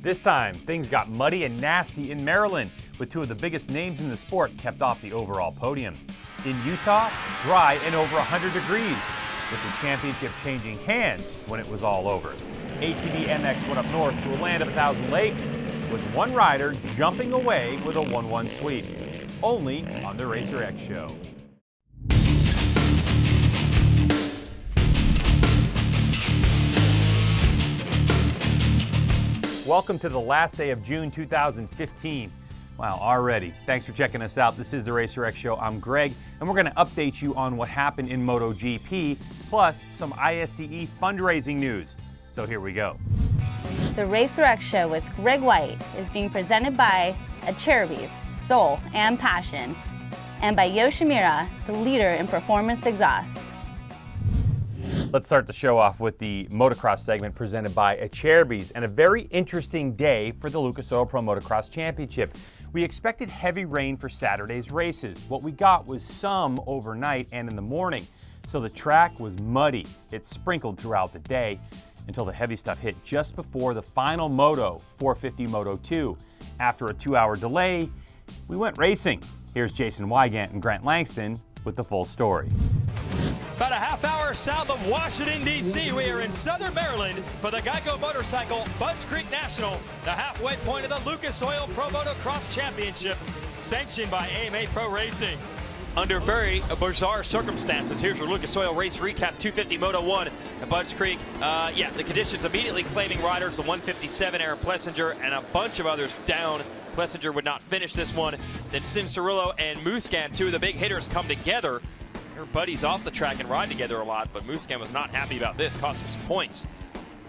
This time, things got muddy and nasty in Maryland, with two of the biggest names in the sport kept off the overall podium. In Utah, dry and over 100 degrees, with the championship changing hands when it was all over. ATV MX went up north to a land of 1,000 lakes, with one rider jumping away with a 1-1 sweep. Only on the Racer X Show. Welcome to the last day of June 2015. Wow, already. Thanks for checking us out. This is the Racer X Show. I'm Greg, and we're going to update you on what happened in MotoGP, plus some ISDE fundraising news. So here we go. The Racer X Show with Greg White is being presented by Acerbis, Soul and Passion, and by Yoshimura, the leader in performance exhausts. Let's start the show off with the motocross segment presented by Acerbis, and a very interesting day for the Lucas Oil Pro Motocross Championship. We expected heavy rain for Saturday's races. What we got was some overnight and in the morning, so the track was muddy. It sprinkled throughout the day until the heavy stuff hit just before the final moto, 450 Moto 2. After a 2-hour delay, we went racing. Here's Jason Wygant and Grant Langston with the full story. About a half hour south of Washington, D.C., we are in southern Maryland for the Geico Motorcycle Budds Creek National, the halfway point of the Lucas Oil Pro Motocross Championship, sanctioned by AMA Pro Racing. Under very bizarre circumstances, here's your Lucas Oil race recap. 250 Moto 1 at Budds Creek. The conditions immediately claiming riders, the 157 Aaron Plessinger and a bunch of others down. Plessinger would not finish this one. Then Cianciarulo and Musquin, two of the big hitters, come together. Their buddies off the track and ride together a lot, but Musquin was not happy about this, cost him some points.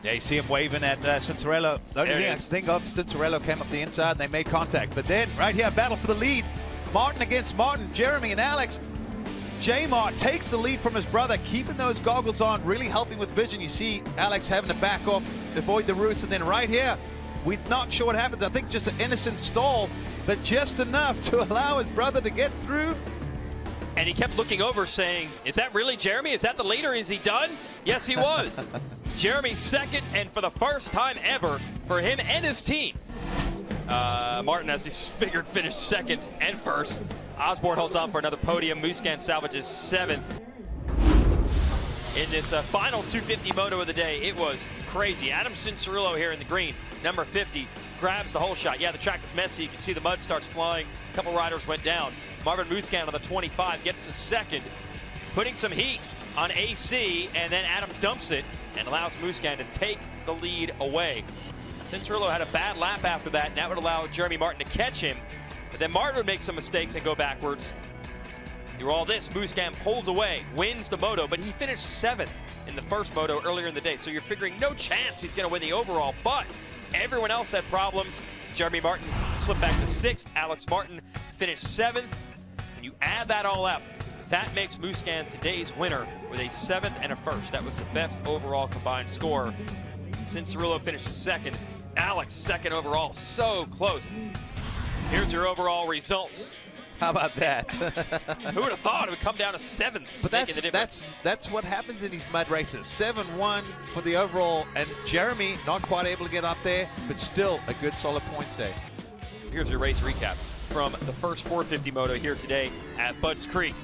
Yeah, you see him waving at Cianciarulo. The only thing I think of, Cianciarulo came up the inside and they made contact. But then, right here, battle for the lead. Martin against Martin, Jeremy and Alex. J-Mart takes the lead from his brother, keeping those goggles on, really helping with vision. You see Alex having to back off, avoid the roost, and then right here, we're not sure what happened. I think just an innocent stall, but just enough to allow his brother to get through. And he kept looking over saying, is that really Jeremy? Is that the leader? Is he done? Yes, he was. Jeremy second, and for the first time ever for him and his team. Martin, as he's figured, finished second and first. Osborne holds on for another podium. Musquin salvages seventh. In this final 250 moto of the day, it was crazy. Adam Cianciarulo here in the green, number 50, grabs the whole shot. Yeah, the track is messy. You can see the mud starts flying. A couple riders went down. Marvin Musquin on the 25 gets to second, putting some heat on AC, and then Adam dumps it and allows Musquin to take the lead away. Cianciarulo had a bad lap after that, and that would allow Jeremy Martin to catch him. But then Martin would make some mistakes and go backwards. Through all this, Musquin pulls away, wins the moto, but he finished 7th in the first moto earlier in the day. So you're figuring no chance he's going to win the overall, but everyone else had problems. Jeremy Martin slipped back to 6th. Alex Martin finished 7th. And you add that all up, that makes Musquin today's winner with a 7th and a 1st. That was the best overall combined score. Cianciarulo finishes 2nd. Alex 2nd overall, so close. Here's your overall results. How about that? Who would have thought it would come down to 7th? But that's what happens in these mud races. 7-1 for the overall, and Jeremy not quite able to get up there, but still a good solid points day. Here's your race recap from the first 450 moto here today at Budds Creek.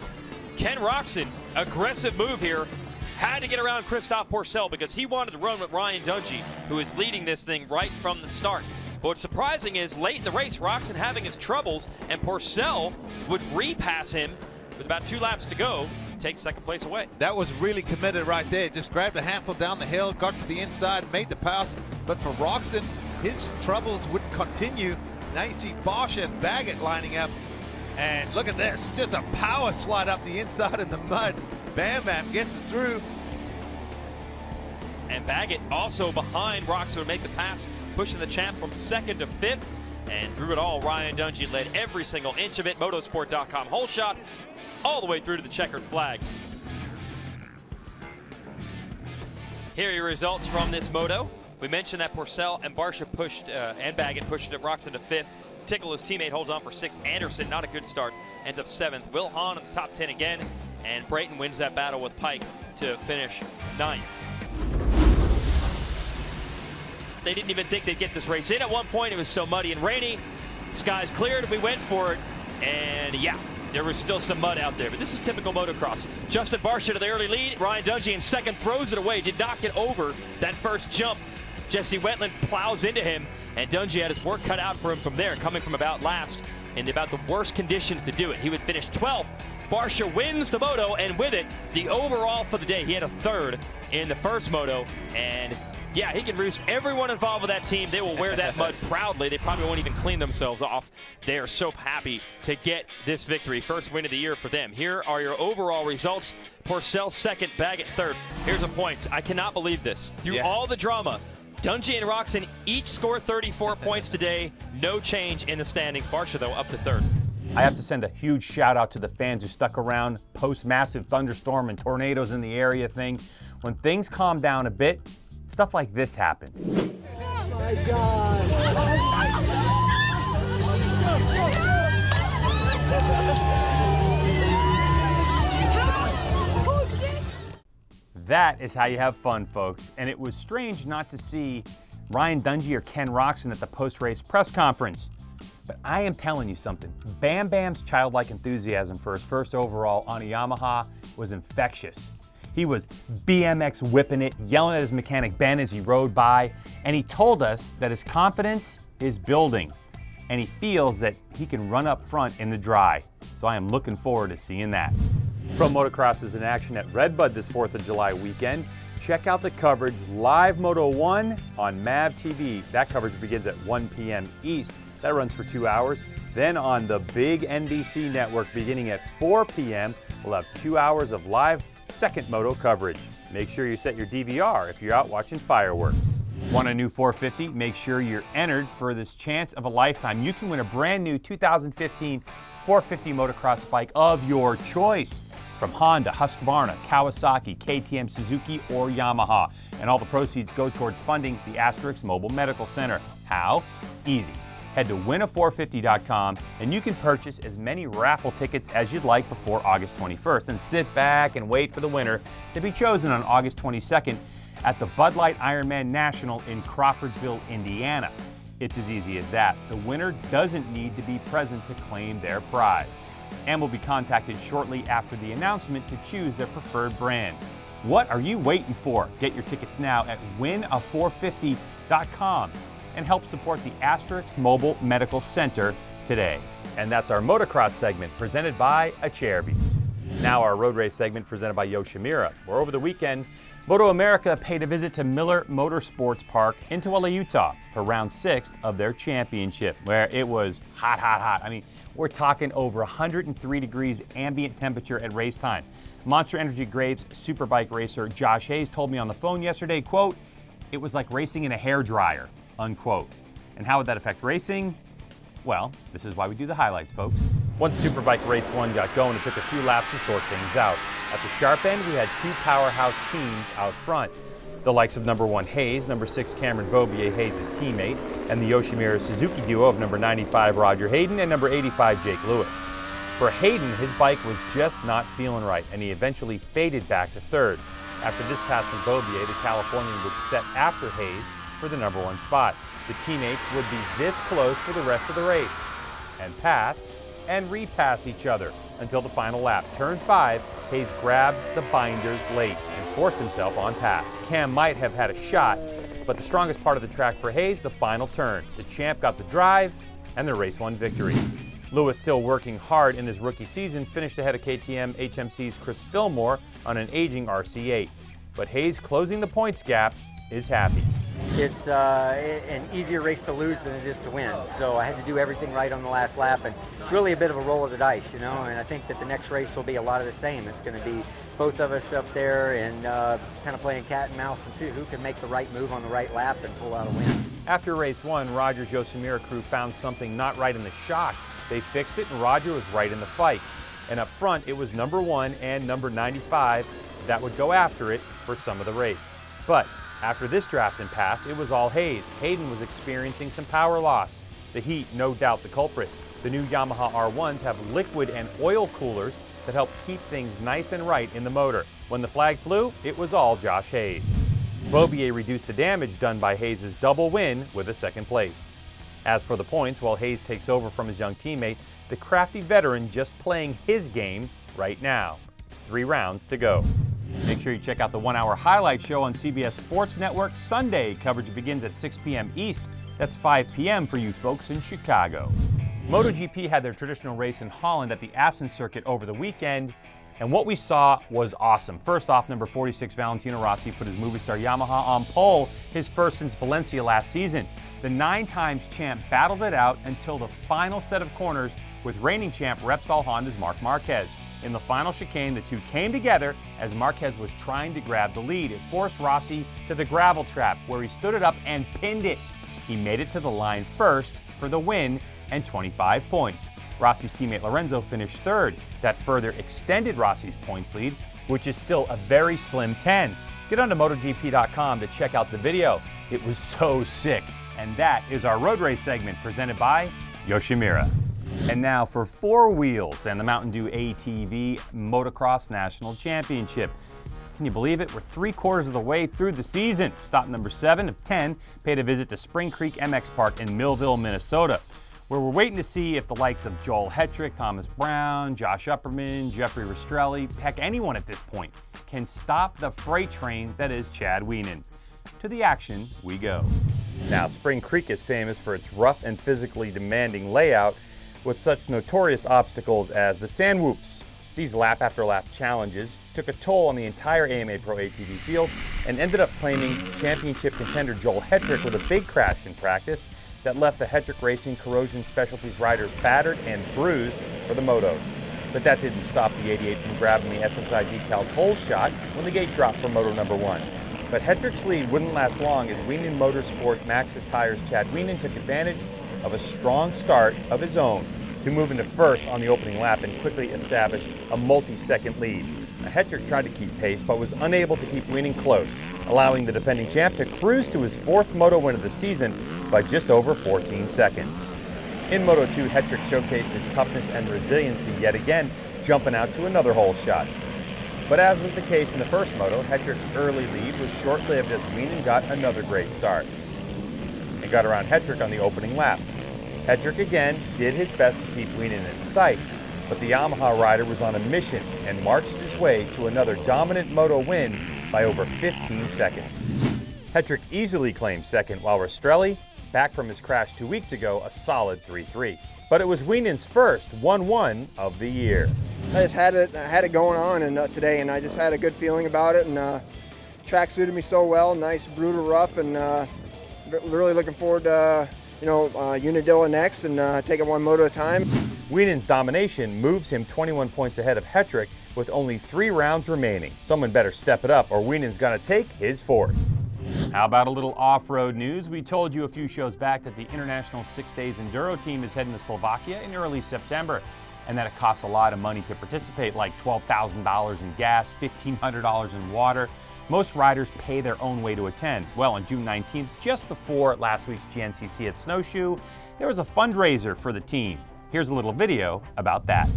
Ken Roczen, aggressive move here. Had to get around Christophe Pourcel because he wanted to run with Ryan Dungey, who is leading this thing right from the start. But what's surprising is late in the race, Roczen having his troubles, and Pourcel would repass him with about 2 laps to go, take second place away. That was really committed right there. Just grabbed a handful down the hill, got to the inside, made the pass. But for Roczen, his troubles would continue. Now you see Bosch and Baggett lining up. And look at this, just a power slide up the inside in the mud. Bam Bam gets it through. And Baggett also behind Roczen would make the pass, pushing the champ from 2nd to 5th. And through it all, Ryan Dungey led every single inch of it. Motorsport.com whole shot all the way through to the checkered flag. Here are your results from this moto. We mentioned that Pourcel and Barcia pushed, and Baggett pushed Roczen to 5th. Tickle, his teammate, holds on for 6th. Anderson, not a good start, ends up 7th. Will Hahn in the top 10 again. And Brayton wins that battle with Pike to finish 9th. They didn't even think they'd get this race in. At one point, it was so muddy and rainy. Skies cleared, we went for it, and yeah, there was still some mud out there, but this is typical motocross. Justin Barcia to the early lead. Ryan Dungey in second, throws it away, did not get over that first jump. Jesse Wetland plows into him, and Dungey had his work cut out for him from there, coming from about last in about the worst conditions to do it. He would finish 12th. Barcia wins the moto, and with it, the overall for the day. He had a third in the first moto, and yeah, he can roost everyone involved with that team. They will wear that mud proudly. They probably won't even clean themselves off. They are so happy to get this victory. First win of the year for them. Here are your overall results. Porcel second, Baggett third. Here's the points. I cannot believe this. Through all the drama, Dungey and Roczen each scored 34 points today. No change in the standings. Barcia, though, up to third. I have to send a huge shout out to the fans who stuck around post massive thunderstorm and tornadoes in the area thing. When things calm down a bit, stuff like this happened. Oh my God. That is how you have fun, folks. And it was strange not to see Ryan Dungey or Ken Roczen at the post-race press conference. But I am telling you something. Bam Bam's childlike enthusiasm for his first overall on a Yamaha was infectious. He was BMX whipping it, yelling at his mechanic Ben as he rode by, and he told us that his confidence is building, and he feels that he can run up front in the dry. So I am looking forward to seeing that. Pro Motocross is in action at Redbud this 4th of July weekend. Check out the coverage live Moto 1 on MAV TV. That coverage begins at 1 p.m. East. That runs for 2 hours. Then on the big NBC network beginning at 4 p.m., we'll have 2 hours of live second moto coverage. Make sure you set your DVR if you're out watching fireworks. Want a new 450? Make sure you're entered for this chance of a lifetime. You can win a brand new 2015 450 motocross bike of your choice from Honda, Husqvarna, Kawasaki, KTM, Suzuki, or Yamaha. And all the proceeds go towards funding the Asterix Mobile Medical Center. How? Easy. Head to win450.com and you can purchase as many raffle tickets as you'd like before August 21st and sit back and wait for the winner to be chosen on August 22nd at the Bud Light Ironman National in Crawfordsville, Indiana. It's as easy as that. The winner doesn't need to be present to claim their prize and will be contacted shortly after the announcement to choose their preferred brand. What are you waiting for? Get your tickets now at win450.com. and help support the Asterix Mobile Medical Center today. And that's our motocross segment presented by Acerbis. Now our road race segment presented by Yoshimura, where over the weekend, Moto America paid a visit to Miller Motorsports Park in Tooele, Utah for round 6 of their championship, where it was hot, hot, hot. I mean, we're talking over 103 degrees ambient temperature at race time. Monster Energy Graves Superbike racer Josh Hayes told me on the phone yesterday, quote, "It was like racing in a hairdryer." Unquote. And how would that affect racing? Well, this is why we do the highlights, folks. Once Superbike Race 1 got going, it took a few laps to sort things out. At the sharp end, we had 2 powerhouse teams out front. The likes of number 1 Hayes, number 6 Cameron Beaubier, Hayes' teammate, and the Yoshimura Suzuki duo of number 95 Roger Hayden and number 85 Jake Lewis. For Hayden, his bike was just not feeling right, and he eventually faded back to third. After this pass from Beaubier, the Californian would set after Hayes for the number 1 spot. The teammates would be this close for the rest of the race and pass and repass each other until the final lap. Turn 5, Hayes grabs the binders late and forced himself on pass. Cam might have had a shot, but the strongest part of the track for Hayes, the final turn. The champ got the drive and the race 1 victory. Lewis, still working hard in his rookie season, finished ahead of KTM HMC's Chris Fillmore on an aging RC8. But Hayes, closing the points gap, is happy. It's an easier race to lose than it is to win. So I had to do everything right on the last lap, and it's really a bit of a roll of the dice, you know, and I think that the next race will be a lot of the same. It's going to be both of us up there and kind of playing cat and mouse and see who can make the right move on the right lap and pull out a win. After race 1, Roger's Yoshimura crew found something not right in the shock. They fixed it and Roger was right in the fight. And up front, it was number 1 and number 95 that would go after it for some of the race. But after this draft and pass, it was all Hayes. Hayden was experiencing some power loss. The heat, no doubt the culprit. The new Yamaha R1s have liquid and oil coolers that help keep things nice and right in the motor. When the flag flew, it was all Josh Hayes. Beaubier reduced the damage done by Hayes' double win with a second place. As for the points, while Hayes takes over from his young teammate, the crafty veteran just playing his game right now. 3 rounds to go. Make sure you check out the 1-hour highlight show on CBS Sports Network Sunday. Coverage begins at 6 p.m. East. That's 5 p.m. for you folks in Chicago. MotoGP had their traditional race in Holland at the Assen circuit over the weekend, and what we saw was awesome. First off, number 46 Valentino Rossi put his Movistar Yamaha on pole, his first since Valencia last season. The 9-times champ battled it out until the final set of corners with reigning champ Repsol Honda's Marc Marquez. In the final chicane, the two came together as Marquez was trying to grab the lead. It forced Rossi to the gravel trap, where he stood it up and pinned it. He made it to the line first for the win and 25 points. Rossi's teammate Lorenzo finished third. That further extended Rossi's points lead, which is still a very slim 10. Get onto MotoGP.com to check out the video. It was so sick. And that is our road race segment presented by Yoshimura. And now for 4 wheels and the Mountain Dew ATV Motocross National Championship. Can you believe it? We're 3/4 of the way through the season. Stop number 7 of 10 paid a visit to Spring Creek MX Park in Millville, Minnesota, where we're waiting to see if the likes of Joel Hetrick, Thomas Brown, Josh Upperman, Jeffrey Rastrelli, heck, anyone at this point, can stop the freight train that is Chad Wienen. To the action we go. Now, Spring Creek is famous for its rough and physically demanding layout with such notorious obstacles as the sand whoops. These lap after lap challenges took a toll on the entire AMA Pro ATV field and ended up claiming championship contender Joel Hetrick with a big crash in practice that left the Hetrick Racing Corrosion Specialties rider battered and bruised for the motos. But that didn't stop the 88 from grabbing the SSI decals hole shot when the gate dropped for moto number 1. But Hetrick's lead wouldn't last long as Wienen Motorsport Maxxis Tires Chad Wienen took advantage of a strong start of his own to move into first on the opening lap and quickly establish a multi-second lead. Now, Hetrick tried to keep pace but was unable to keep Wienen close, allowing the defending champ to cruise to his 4th moto win of the season by just over 14 seconds. In Moto 2, Hetrick showcased his toughness and resiliency yet again, jumping out to another hole shot. But as was the case in the first moto, Hetrick's early lead was short-lived as Wienen got another great start and got around Hetrick on the opening lap. Hetrick again did his best to keep Wienen in sight, but the Yamaha rider was on a mission and marched his way to another dominant moto win by over 15 seconds. Hetrick easily claimed second, while Rastrelli, back from his crash 2 weeks ago, a solid 3-3. But it was Wienen's first 1-1 of the year. I just had it going on today, and I just had a good feeling about it, and track suited me so well. Nice, brutal, rough, and really looking forward to Unadilla next and take it one moto at a time. Wienen's domination moves him 21 points ahead of Hetrick with only 3 rounds remaining. Someone better step it up or Wienen's gonna take his 4th. How about a little off-road news? We told you a few shows back that the International 6 Days Enduro team is heading to Slovakia in early September, and that it costs a lot of money to participate, like $12,000 in gas, $1,500 in water. Most riders pay their own way to attend. Well, on June 19th, just before last week's GNCC at Snowshoe, there was a fundraiser for the team. Here's a little video about that.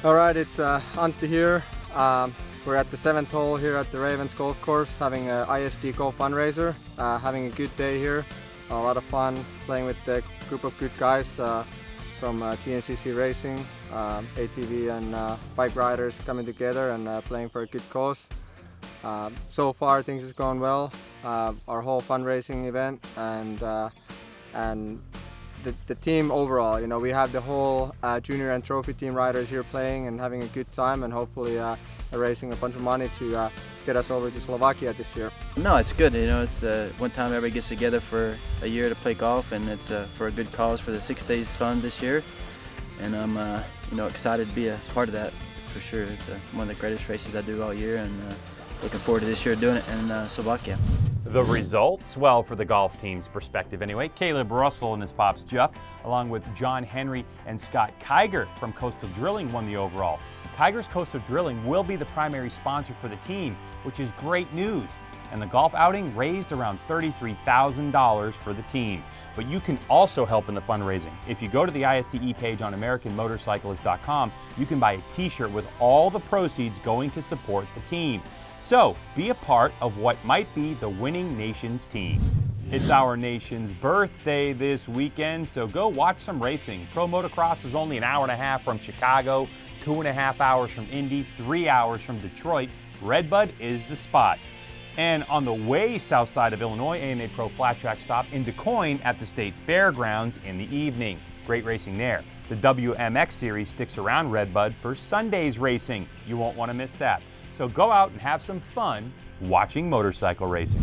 All right, it's Antti here. We're at the 7th hole here at the Ravens Golf Course, having an ISG Golf fundraiser. Having a good day here. A lot of fun playing with a group of good guys from GNCC Racing, ATV and bike riders coming together and playing for a good cause. So far things is going well. Our whole fundraising event and the team overall, we have the whole junior and trophy team riders here playing and having a good time, and hopefully raising a bunch of money to get us over to Slovakia this year. No, it's good. It's one time everybody gets together for a year to play golf, and it's for a good cause for the 6 Days Fun this year. And I'm excited to be a part of that for sure. It's one of the greatest races I do all year, and looking forward to this year doing it in Slovakia. The results? Well, for the golf team's perspective anyway, Caleb Russell and his pops Jeff, along with John Henry and Scott Kiger from Coastal Drilling, won the overall. Kiger's Coastal Drilling will be the primary sponsor for the team, which is great news. and the golf outing raised around $33,000 for the team. But you can also help in the fundraising. If you go to the ISTE page on AmericanMotorcyclist.com, you can buy a t-shirt with all the proceeds going to support the team. So be a part of what might be the winning nation's team. It's our nation's birthday this weekend, so go watch some racing. Pro Motocross is only an hour and a half from Chicago, 2.5 hours from Indy, 3 hours from Detroit. Redbud is the spot. And on the way south side of Illinois, AMA Pro Flat Track stops in DuQuoin at the State Fairgrounds in the evening. Great racing there. The WMX Series sticks around Redbud for Sunday's racing. You won't want to miss that. So go out and have some fun watching motorcycle racing.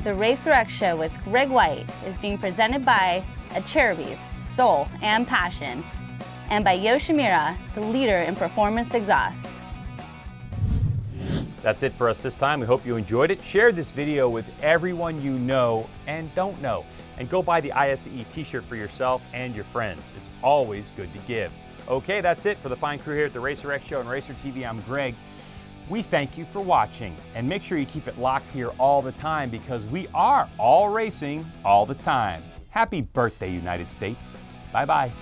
The Racer X Show with Greg White is being presented by Acerbis, Soul and Passion, and by Yoshimura, the leader in performance exhausts. That's it for us this time. We hope you enjoyed it. Share this video with everyone you know and don't know. And go buy the ISTE t-shirt for yourself and your friends. It's always good to give. Okay, that's it for the fine crew here at the Racer X Show and Racer TV. I'm Greg. We thank you for watching, and make sure you keep it locked here all the time because we are all racing all the time. Happy birthday, United States. Bye-bye.